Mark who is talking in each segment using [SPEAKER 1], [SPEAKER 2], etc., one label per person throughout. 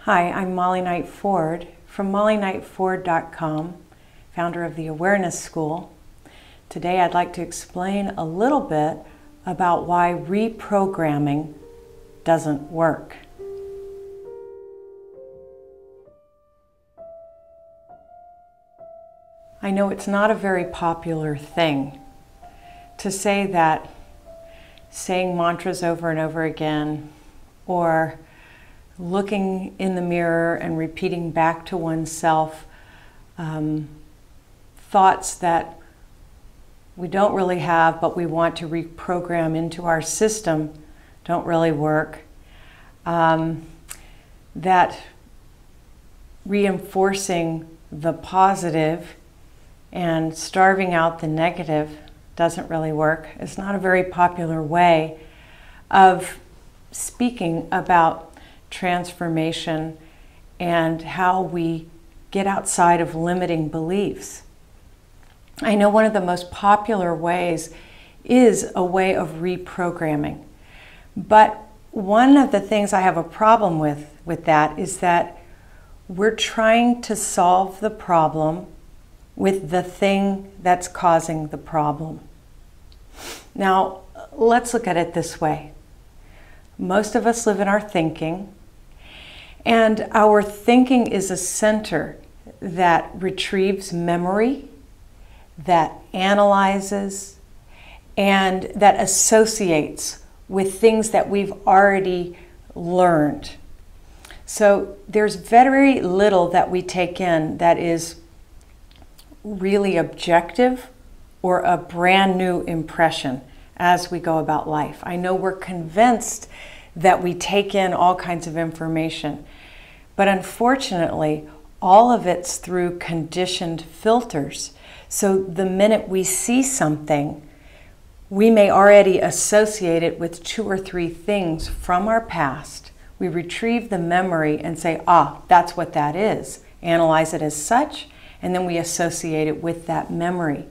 [SPEAKER 1] Hi, I'm Molly Knight Forde from mollyknightforde.com, founder of the Awareness School. Today I'd like to explain a little bit about why reprogramming doesn't work. I know it's not a very popular thing to say that saying mantras over and over again, or looking in the mirror and repeating back to oneself thoughts that we don't really have but we want to reprogram into our system don't really work. That reinforcing the positive and starving out the negative doesn't really work. It's not a very popular way of speaking about transformation and how we get outside of limiting beliefs. I know one of the most popular ways is a way of reprogramming, but one of the things I have a problem with that is that we're trying to solve the problem with the thing that's causing the problem. Now, let's look at it this way. Most of us live in our thinking, and our thinking is a center that retrieves memory, that analyzes, and that associates with things that we've already learned. So there's very little that we take in that is really objective or a brand new impression as we go about life. I know we're convinced that we take in all kinds of information, but unfortunately, all of it's through conditioned filters. So the minute we see something, we may already associate it with 2 or 3 things from our past. We retrieve the memory and say, ah, that's what that is. Analyze it as such, and then we associate it with that memory.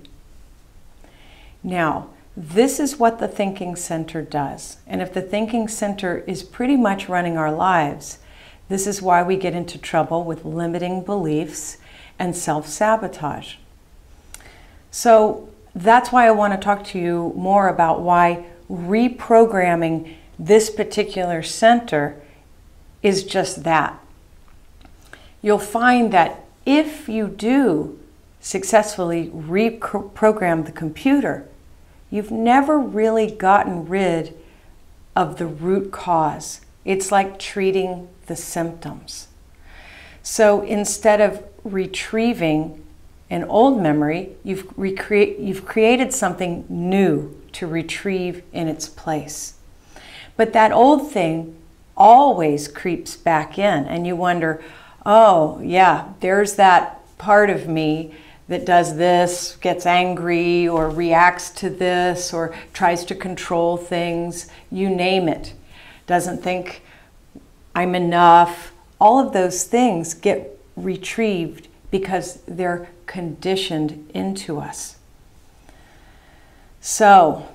[SPEAKER 1] Now, this is what the thinking center does. And if the thinking center is pretty much running our lives, this is why we get into trouble with limiting beliefs and self-sabotage. So that's why I want to talk to you more about why reprogramming this particular center is just that. You'll find that if you do successfully reprogram the computer, you've never really gotten rid of the root cause. It's like treating the symptoms. So instead of retrieving an old memory, you've created something new to retrieve in its place. But that old thing always creeps back in, and you wonder, oh yeah, there's that part of me that does this, gets angry or reacts to this or tries to control things, you name it. Doesn't think I'm enough. All of those things get retrieved because they're conditioned into us. So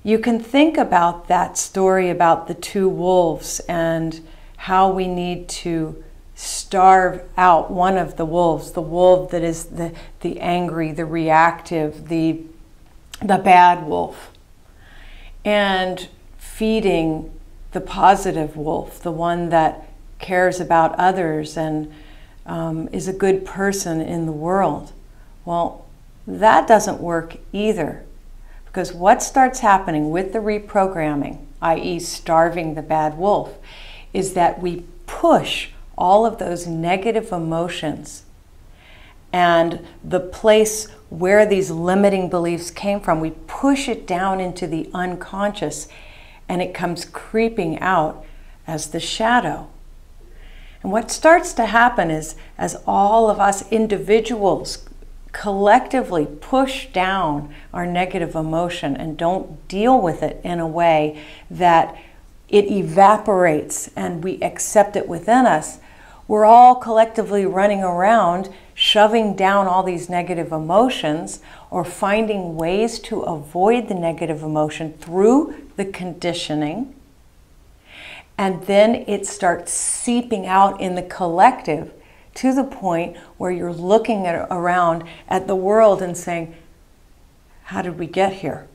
[SPEAKER 1] you can think about that story about the 2 wolves and how we need to starve out one of the wolves, the wolf that is the angry, the reactive, the bad wolf, and feeding the positive wolf, the one that cares about others and is a good person in the world. Well, that doesn't work either, because what starts happening with the reprogramming, i.e. starving the bad wolf, is that we push all of those negative emotions and the place where these limiting beliefs came from, we push it down into the unconscious, and it comes creeping out as the shadow. And what starts to happen is, as all of us individuals collectively push down our negative emotion and don't deal with it in a way that it evaporates and we accept it within us, we're all collectively running around shoving down all these negative emotions or finding ways to avoid the negative emotion through the conditioning. And then it starts seeping out in the collective to the point where you're looking around at the world and saying, how did we get here?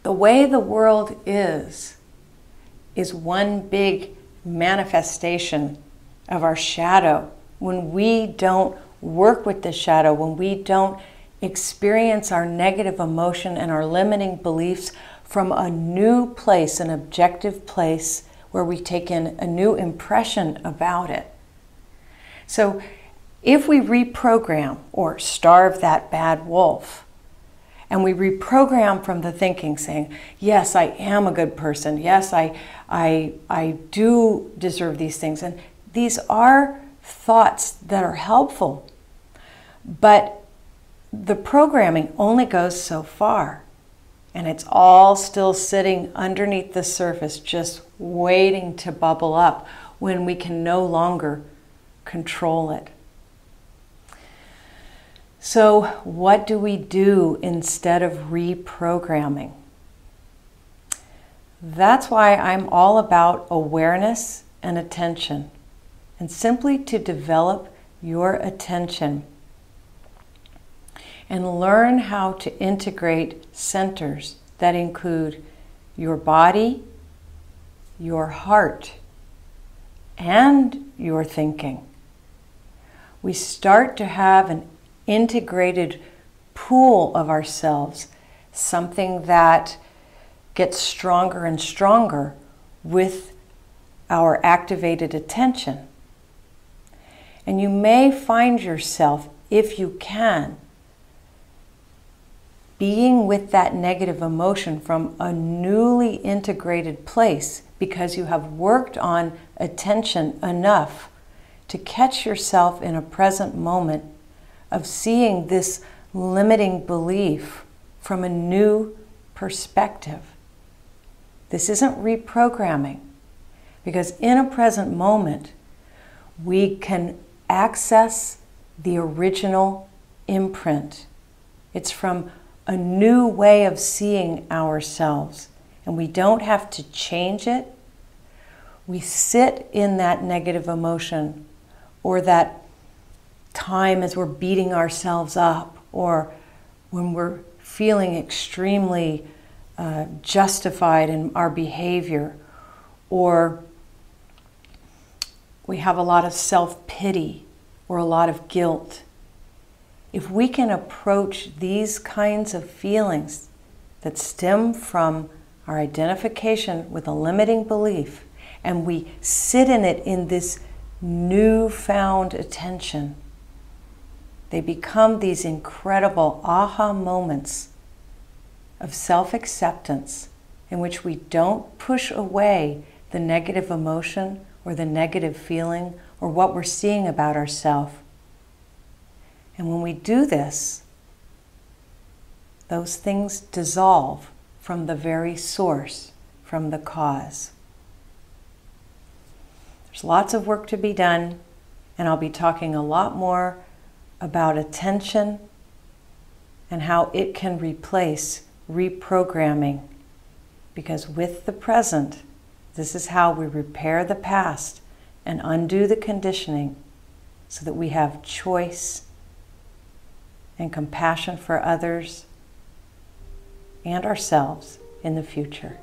[SPEAKER 1] The way the world is one big manifestation of our shadow. When we don't work with the shadow, when we don't experience our negative emotion and our limiting beliefs from a new place, an objective place where we take in a new impression about it. So if we reprogram or starve that bad wolf, and we reprogram from the thinking saying, yes, I am a good person. Yes, I do deserve these things. And these are thoughts that are helpful. But the programming only goes so far. And it's all still sitting underneath the surface, just waiting to bubble up when we can no longer control it. So what do we do instead of reprogramming? That's why I'm all about awareness and attention, and simply to develop your attention and learn how to integrate centers that include your body, your heart, and your thinking. We start to have an integrated pool of ourselves, something that gets stronger and stronger with our activated attention. And you may find yourself, if you can, being with that negative emotion from a newly integrated place because you have worked on attention enough to catch yourself in a present moment of seeing this limiting belief from a new perspective. This isn't reprogramming, because in a present moment, we can access the original imprint. It's from a new way of seeing ourselves, and we don't have to change it. We sit in that negative emotion or that time as we're beating ourselves up, or when we're feeling extremely justified in our behavior, or we have a lot of self-pity or a lot of guilt. If we can approach these kinds of feelings that stem from our identification with a limiting belief, and we sit in it in this newfound attention, they become these incredible aha moments of self-acceptance in which we don't push away the negative emotion or the negative feeling or what we're seeing about ourselves. And when we do this, those things dissolve from the very source, from the cause. There's lots of work to be done, and I'll be talking a lot more about attention and how it can replace reprogramming. Because with the present, this is how we repair the past and undo the conditioning so that we have choice and compassion for others and ourselves in the future.